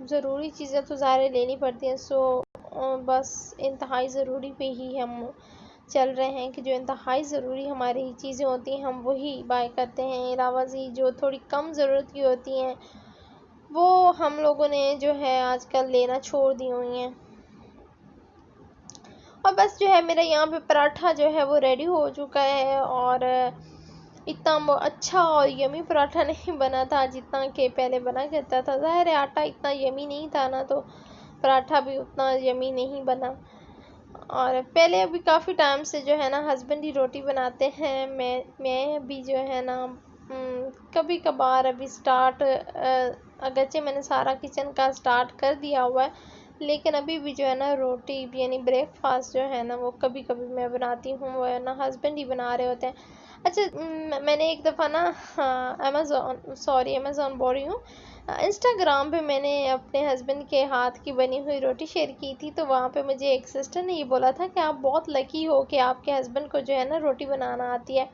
ضروری چیزیں تو ظاہر لینی پڑتی ہیں، سو بس انتہائی ضروری پہ ہی ہم چل رہے ہیں کہ جو انتہائی ضروری ہماری چیزیں ہوتی ہیں ہم وہی بائی کرتے ہیں، علاوہ ازیں جو تھوڑی کم ضرورت کی ہوتی ہیں وہ ہم لوگوں نے جو ہے آج کل لینا چھوڑ دی ہوئی ہیں۔ اور بس جو ہے میرا یہاں پہ پراٹھا جو ہے وہ ریڈی ہو چکا ہے، اور اتنا اچھا اور یمی پراٹھا نہیں بنا تھا جتنا کہ پہلے بنا کرتا تھا، ظاہر ہے آٹا اتنا یمی نہیں تھا نا، تو پراٹھا بھی اتنا یمی نہیں بنا۔ اور پہلے ابھی کافی ٹائم سے جو ہے نا ہسبینڈ ہی روٹی بناتے ہیں، میں بھی جو ہے نا کبھی کبھار ابھی سٹارٹ، اگرچہ میں نے سارا کچن کا سٹارٹ کر دیا ہوا ہے لیکن ابھی بھی جو ہے نا روٹی یعنی بریک فاسٹ جو ہے نا وہ کبھی کبھی میں بناتی ہوں، وہ ہے نا ہسبینڈ ہی بنا رہے ہوتے ہیں۔ اچھا میں نے ایک دفعہ نا امیزون بول رہی ہوں، انسٹاگرام پہ میں نے اپنے ہسبینڈ کے ہاتھ کی بنی ہوئی روٹی شیئر کی تھی، تو وہاں پہ مجھے ایک سسٹر نے یہ بولا تھا کہ آپ بہت لکی ہو کہ آپ کے ہسبینڈ کو جو ہے نا روٹی بنانا آتی ہے۔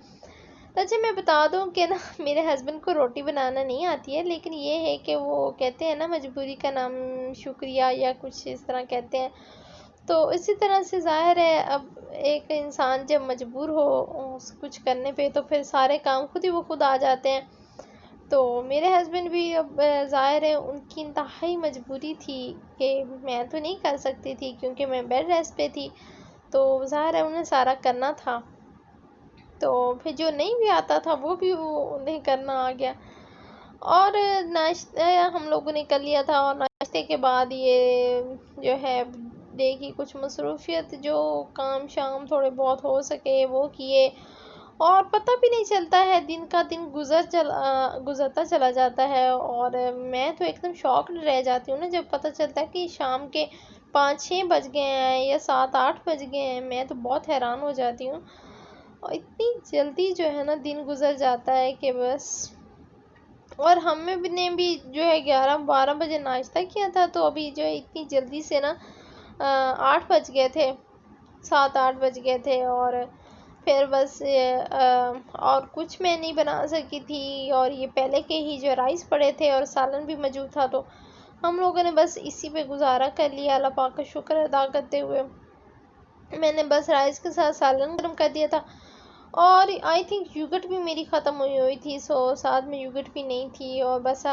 تو اچھا میں بتا دوں کہ نا میرے ہسبینڈ کو روٹی بنانا نہیں آتی ہے، لیکن یہ ہے کہ وہ کہتے ہیں نا مجبوری کا نام شکریہ یا کچھ اس طرح کہتے ہیں، تو اسی طرح سے ظاہر ہے اب ایک انسان جب مجبور ہو کچھ کرنے پہ تو پھر سارے کام خود ہی وہ خود آ جاتے ہیں۔ تو میرے ہسبینڈ بھی اب ظاہر ہے ان کی انتہائی مجبوری تھی کہ میں تو نہیں کر سکتی تھی کیونکہ میں بیڈ ریسٹ پہ تھی، تو ظاہر ہے انہیں سارا کرنا تھا، تو پھر جو نہیں بھی آتا تھا وہ بھی انہیں کرنا آ گیا۔ اور ناشتہ ہم لوگوں نے کر لیا تھا، اور ناشتے کے بعد یہ جو ہے دیکھی کچھ مصروفیت جو کام شام تھوڑے بہت ہو سکے وہ کیے، اور پتہ بھی نہیں چلتا ہے دن کا دن گزرتا چلا جاتا ہے، اور میں تو ایک دم شاکڈ رہ جاتی ہوں نا جب پتہ چلتا ہے کہ شام کے 5-6 بج گئے ہیں یا 7-8 بج گئے ہیں، میں تو بہت حیران ہو جاتی ہوں، اور اتنی جلدی جو ہے نا دن گزر جاتا ہے کہ بس۔ اور ہم نے بھی جو ہے 11-12 بجے ناشتہ کیا تھا، تو ابھی جو ہے اتنی جلدی سے نا 8 بج گئے تھے، 7-8 بج گئے تھے، اور پھر بس اور کچھ میں نہیں بنا سکی تھی، اور یہ پہلے کے ہی جو رائس پڑے تھے اور سالن بھی موجود تھا، تو ہم لوگوں نے بس اسی پہ گزارا کر لیا اللہ پاک کا شکر ادا کرتے ہوئے۔ میں نے بس رائس کے ساتھ سالن گرم کر دیا تھا، اور آئی تھنک یوگٹ بھی میری ختم ہوئی تھی، سو ساتھ میں یوگٹ بھی نہیں تھی، اور بس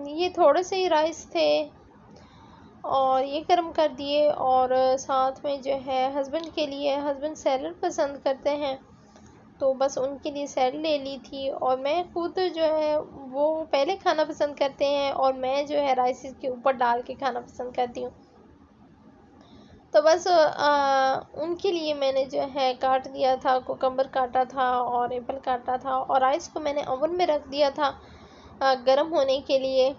یہ تھوڑے سے ہی رائس تھے اور یہ گرم کر دیے، اور ساتھ میں جو ہے ہسبینڈ کے لیے، ہسبینڈ سیلڈ پسند کرتے ہیں تو بس ان کے لیے سیلڈ لے لی تھی، اور میں خود جو ہے وہ پہلے کھانا پسند کرتے ہیں اور میں جو ہے رائس کے اوپر ڈال کے کھانا پسند کرتی ہوں، تو بس ان کے لیے میں نے جو ہے کاٹ دیا تھا، کوکمبر کاٹا تھا اور ایپل کاٹا تھا، اور رائس کو میں نے اوون میں رکھ دیا تھا گرم ہونے کے لیے۔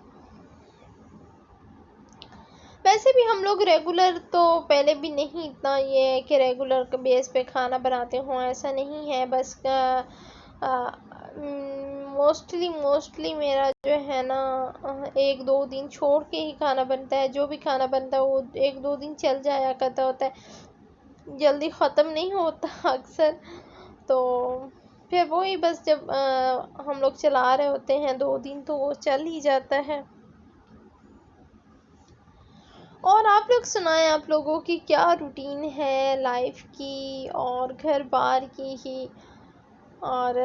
ویسے بھی ہم لوگ ریگولر تو پہلے بھی نہیں اتنا یہ ہے کہ ریگولر بیس پہ کھانا بناتے ہوں، ایسا نہیں ہے، بس موسٹلی میرا جو ہے نا 1-2 دن چھوڑ کے ہی کھانا بنتا ہے، جو بھی کھانا بنتا ہے وہ 1-2 دن چل جایا کرتا ہوتا ہے، جلدی ختم نہیں ہوتا اکثر، تو پھر وہی بس جب ہم لوگ چلا رہے ہوتے ہیں 2 دن تو وہ چل ہی جاتا ہے۔ اور آپ لوگ سنائیں، آپ لوگوں کی کیا روٹین ہے لائف کی اور گھر بار کی ہی؟ اور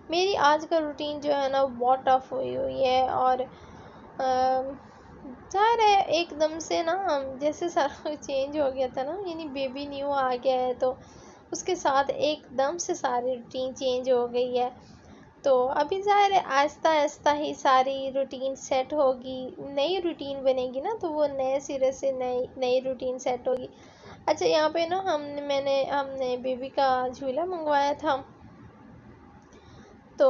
میری آج کا روٹین جو ہے نا بہت ٹف ہوئی ہے، اور ظاہر ہے ایک دم سے نا جیسے سارا چینج ہو گیا تھا نا، یعنی بیبی نیو آ گیا ہے تو اس کے ساتھ ایک دم سے ساری روٹین چینج ہو گئی ہے، تو ابھی ظاہر ہے آہستہ آہستہ ہی ساری روٹین سیٹ ہوگی، نئی روٹین بنے گی نا تو وہ نئے سرے سے نئی روٹین سیٹ ہوگی۔ اچھا یہاں پہ نا ہم نے بیبی کا جھولا منگوایا تھا، تو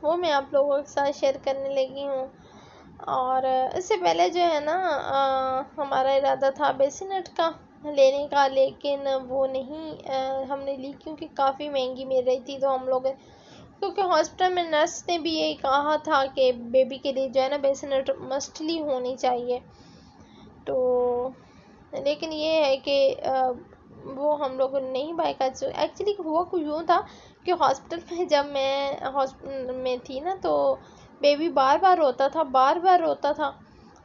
وہ میں آپ لوگوں کے ساتھ شیئر کرنے لگی ہوں، اور اس سے پہلے جو ہے نا ہمارا ارادہ تھا بیسنٹ کا لینے کا، لیکن وہ نہیں ہم نے لی کیونکہ کافی مہنگی مل رہی تھی، تو ہم لوگ کیونکہ ہاسپٹل میں نرس نے بھی یہی کہا تھا کہ بیبی کے لیے جو ہے نا بیسنٹ مسٹلی ہونی چاہیے، تو لیکن یہ ہے کہ وہ ہم لوگوں نے نہیں بائی کر سکے۔ ایکچولی ہوا کچھ یوں تھا کہ ہاسپٹل میں جب میں ہاسپٹل میں تھی نا تو بیبی بار بار روتا تھا،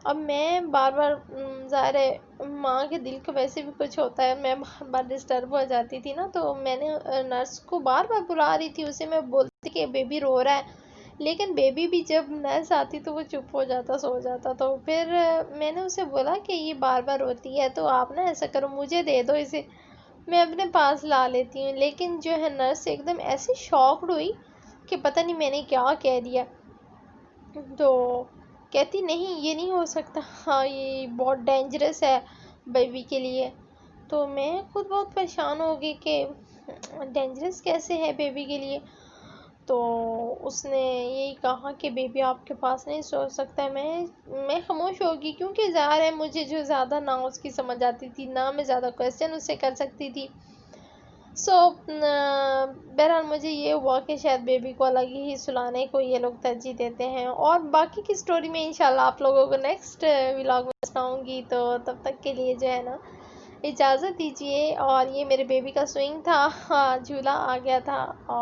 اب میں بار بار ظاہر ہے ماں کے دل کو ویسے بھی کچھ ہوتا ہے، میں بار بار ڈسٹرب ہو جاتی تھی نا، تو میں نے نرس کو بار بار بلا رہی تھی، اسے میں بولتی کہ بیبی رو رہا ہے، لیکن بیبی بھی جب نرس آتی تو وہ چپ ہو جاتا، سو جاتا. تو پھر میں نے اسے بولا کہ یہ بار بار روتی ہے تو آپ نا ایسا کرو، مجھے دے دو اسے، میں اپنے پاس لا لیتی ہوں. لیکن جو ہے نرس ایک دم ایسی شاکڈ ہوئی کہ پتہ نہیں میں نے کیا کہہ دیا. تو کہتی نہیں یہ نہیں ہو سکتا، ہاں یہ بہت ڈینجرس ہے بیبی کے لیے. تو میں خود بہت پریشان ہو گئی کہ ڈینجرس کیسے ہے بیبی کے لیے. تو اس نے یہی کہا کہ بیبی آپ کے پاس نہیں سو سکتا ہے. میں خاموش ہوگی کیونکہ ظاہر ہے مجھے جو زیادہ نہ اس کی سمجھ آتی تھی، نہ میں زیادہ کویسچن اس سے کر سکتی تھی. بہرحال مجھے یہ ہوا کہ شاید بیبی کو الگ ہی سلانے کو یہ لوگ ترجیح دیتے ہیں. اور باقی کی سٹوری میں انشاءاللہ آپ لوگوں کو نیکسٹ ولاگ میں سناؤں گی. تو تب تک کے لیے جو ہے نا اجازت دیجیے. اور یہ میرے بیبی کا سوئنگ تھا، جھولا آ گیا تھا. اور